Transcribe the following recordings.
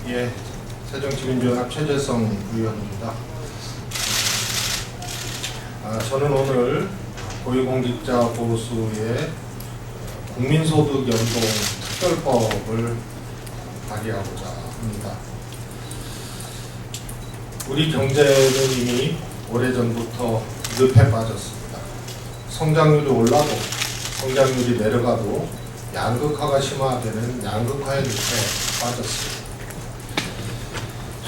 예, 새정치민주연합 최재성 의원입니다. 저는 오늘 고위공직자 보수의 국민소득 연동 특별법을 발의하고자 합니다. 우리 경제는 이미 오래전부터 늪에 빠졌습니다. 성장률이 올라도 성장률이 내려가도 양극화가 심화되는 양극화의 늪에 빠졌습니다.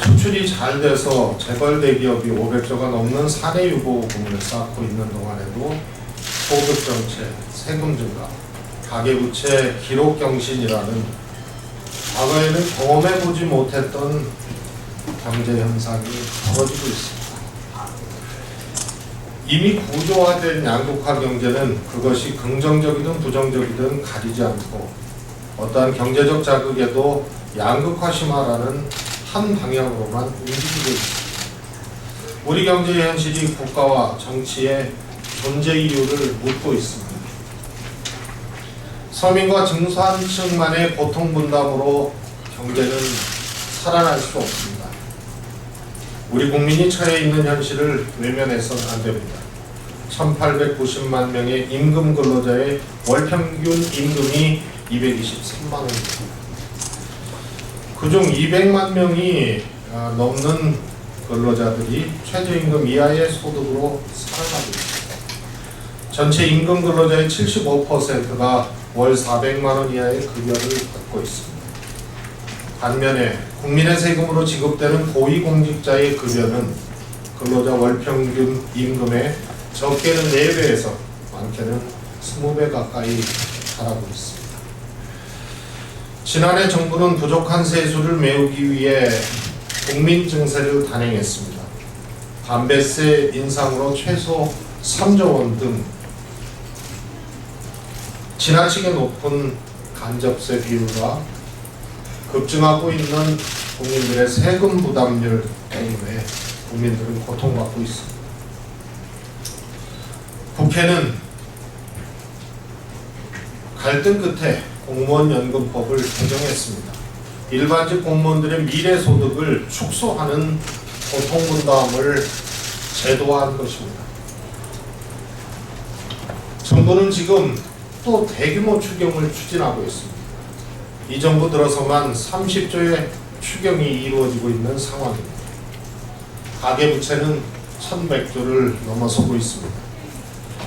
수출이 잘 돼서 재벌 대기업이 500조가 넘는 사내 유보 부문을 쌓고 있는 동안에도 소득 정책, 세금 증가, 가계부채 기록 경신이라는 과거에는 경험해보지 못했던 경제 현상이 벌어지고 있습니다. 이미 구조화된 양극화 경제는 그것이 긍정적이든 부정적이든 가리지 않고 어떠한 경제적 자극에도 양극화 심화라는 한 방향으로만 움직이고 있습니다. 우리 경제의 현실이 국가와 정치의 존재 이유를 묻고 있습니다. 서민과 중산층만의 고통 분담으로 경제는 살아날 수 없습니다. 우리 국민이 처해 있는 현실을 외면해서는 안 됩니다. 1890만 명의 임금 근로자의 월 평균 임금이 223만 원입니다. 그중 200만 명이 넘는 근로자들이 최저임금 이하의 소득으로 살아가고 있습니다. 전체 임금 근로자의 75%가 월 400만 원 이하의 급여를 받고 있습니다. 반면에 국민의 세금으로 지급되는 고위공직자의 급여는 근로자 월평균 임금의 적게는 4배에서 많게는 20배 가까이 달하고 있습니다. 지난해 정부는 부족한 세수를 메우기 위해 국민 증세를 단행했습니다. 담배세 인상으로 최소 3조 원 등 지나치게 높은 간접세 비율과 급증하고 있는 국민들의 세금 부담률 때문에 국민들은 고통받고 있습니다. 국회는 갈등 끝에 공무원연금법을 개정했습니다. 일반직 공무원들의 미래소득을 축소하는 고통분담을 제도화한 것입니다. 정부는 지금 또 대규모 추경을 추진하고 있습니다. 이 정부 들어서만 30조의 추경이 이루어지고 있는 상황입니다. 가계부채는 1100조를 넘어서고 있습니다.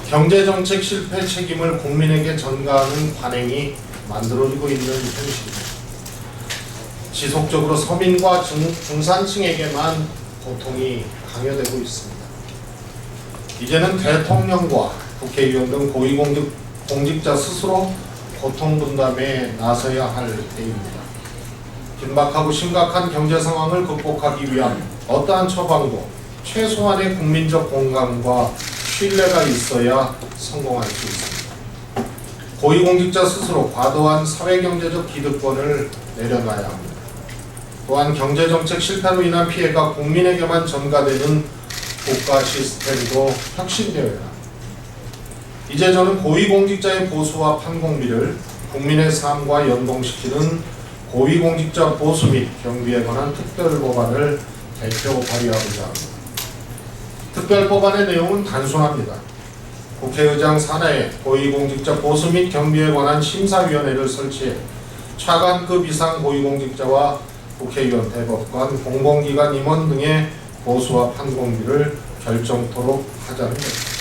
경제정책 실패 책임을 국민에게 전가하는 관행이 만들어지고 있는 현실입니다. 지속적으로 서민과 중산층에게만 고통이 강요되고 있습니다. 이제는 대통령과 국회의원 등 고위공직자 스스로 고통 분담에 나서야 할 때입니다. 긴박하고 심각한 경제 상황을 극복하기 위한 어떠한 처방도 최소한의 국민적 공감과 신뢰가 있어야 성공할 수 있습니다. 고위공직자 스스로 과도한 사회경제적 기득권을 내려놔야 합니다. 또한 경제정책 실패로 인한 피해가 국민에게만 전가되는 국가 시스템도 혁신되어야 합니다. 이제 저는 고위공직자의 보수와 판공비를 국민의 삶과 연동시키는 고위공직자 보수 및 경비에 관한 특별법안을 대표 발의하고자 합니다. 특별법안의 내용은 단순합니다. 국회의장 산하에 고위공직자 보수 및 경비에 관한 심사위원회를 설치해 차관급 이상 고위공직자와 국회의원, 대법관, 공공기관 임원 등의 보수와 판공비를 결정토록 하자는 것입니다.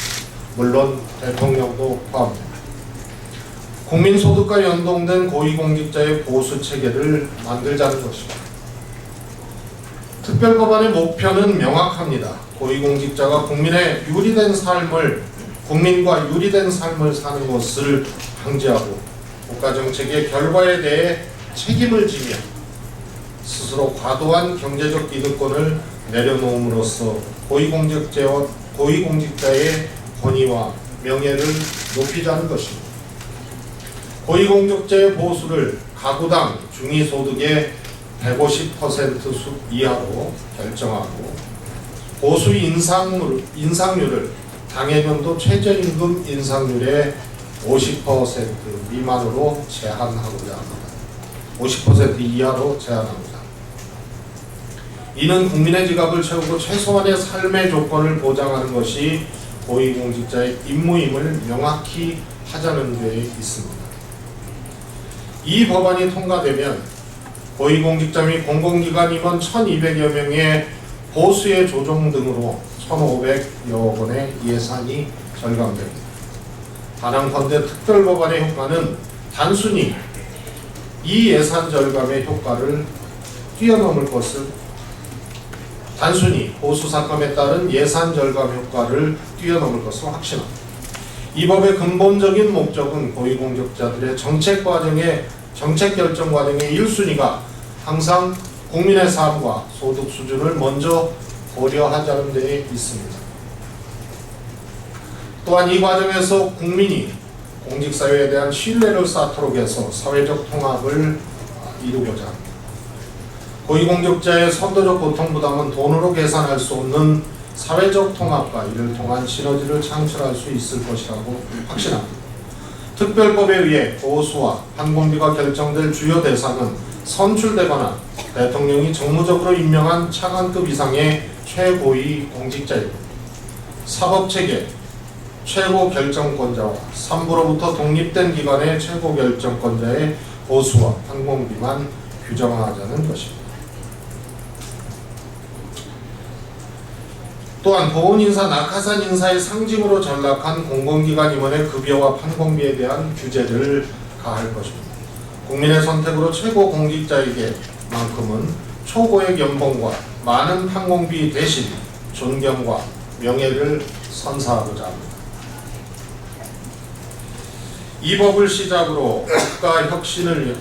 물론 대통령도 포함됩니다. 국민소득과 연동된 고위공직자의 보수 체계를 만들자는 것입니다. 특별법안의 목표는 명확합니다. 고위공직자가 국민과 유리된 삶을 사는 것을 방지하고 국가정책의 결과에 대해 책임을 지며 스스로 과도한 경제적 기득권을 내려놓음으로써 고위공직자의 권위와 명예를 높이자는 것입니다. 고위공직자의 보수를 가구당 중위소득의 150% 이하로 결정하고 보수 인상률을 당해년도 최저임금 인상률의 50% 미만으로 제한하고자 합니다. 50% 이하로 제한합니다. 이는 국민의 지갑을 채우고 최소한의 삶의 조건을 보장하는 것이 고위공직자의 임무임을 명확히 하자는 데 있습니다. 이 법안이 통과되면 고위공직자 및 공공기관 임원 1,200여 명의 보수의 조정 등으로 1,500여 원의 예산이 절감됩니다. 단한컨대 특별법안의 효과는 단순히 이 예산 절감의 효과를 뛰어넘을 것을 단순히 보수 삭감에 따른 예산 절감 효과를 뛰어넘을 것을 확신합니다. 이 법의 근본적인 목적은 고위공직자들의 정책 결정 과정의 1순위가 항상 국민의 삶과 소득 수준을 먼저 고려하자는 데 있습니다. 또한 이 과정에서 국민이 공직사회에 대한 신뢰를 쌓도록 해서 사회적 통합을 이루고자 합니다. 고위공직자의 선도적 고통부담은 돈으로 계산할 수 없는 사회적 통합과 이를 통한 시너지를 창출할 수 있을 것이라고 확신합니다. 특별법에 의해 보수와 판공비가 결정될 주요 대상은 선출되거나 대통령이 정무적으로 임명한 차관급 이상의 최고위 공직자이고 사법체계 최고 결정권자와 3부로부터 독립된 기관의 최고 결정권자의 보수와 판공비만 규정하자는 것입니다. 또한 보훈인사, 낙하산 인사의 상징으로 전락한 공공기관 임원의 급여와 판공비에 대한 규제를 가할 것입니다. 국민의 선택으로 최고 공직자에게만큼은 초고액 연봉과 많은 판공비 대신 존경과 명예를 선사하고자 합니다. 이 법을 시작으로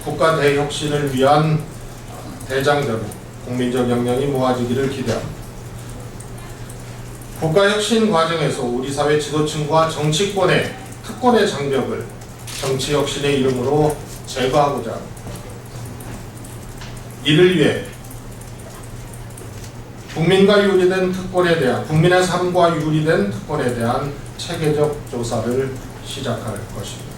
국가 대혁신을 위한 대장전, 국민적 역량이 모아지기를 기대합니다. 국가혁신 과정에서 우리 사회 지도층과 정치권의 특권의 장벽을 정치혁신의 이름으로 제거하고자 합니다. 이를 위해 국민과 유리된 특권에 대한 국민의 삶과 유리된 특권에 대한 체계적 조사를 시작할 것입니다.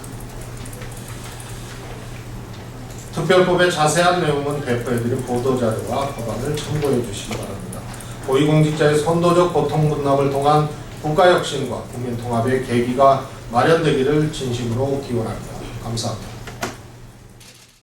특별법의 자세한 내용은 배포해드린 보도자료와 법안을 참고해 주시기 바랍니다. 고위공직자의 선도적 고통 분담을 통한 국가혁신과 국민통합의 계기가 마련되기를 진심으로 기원합니다. 감사합니다.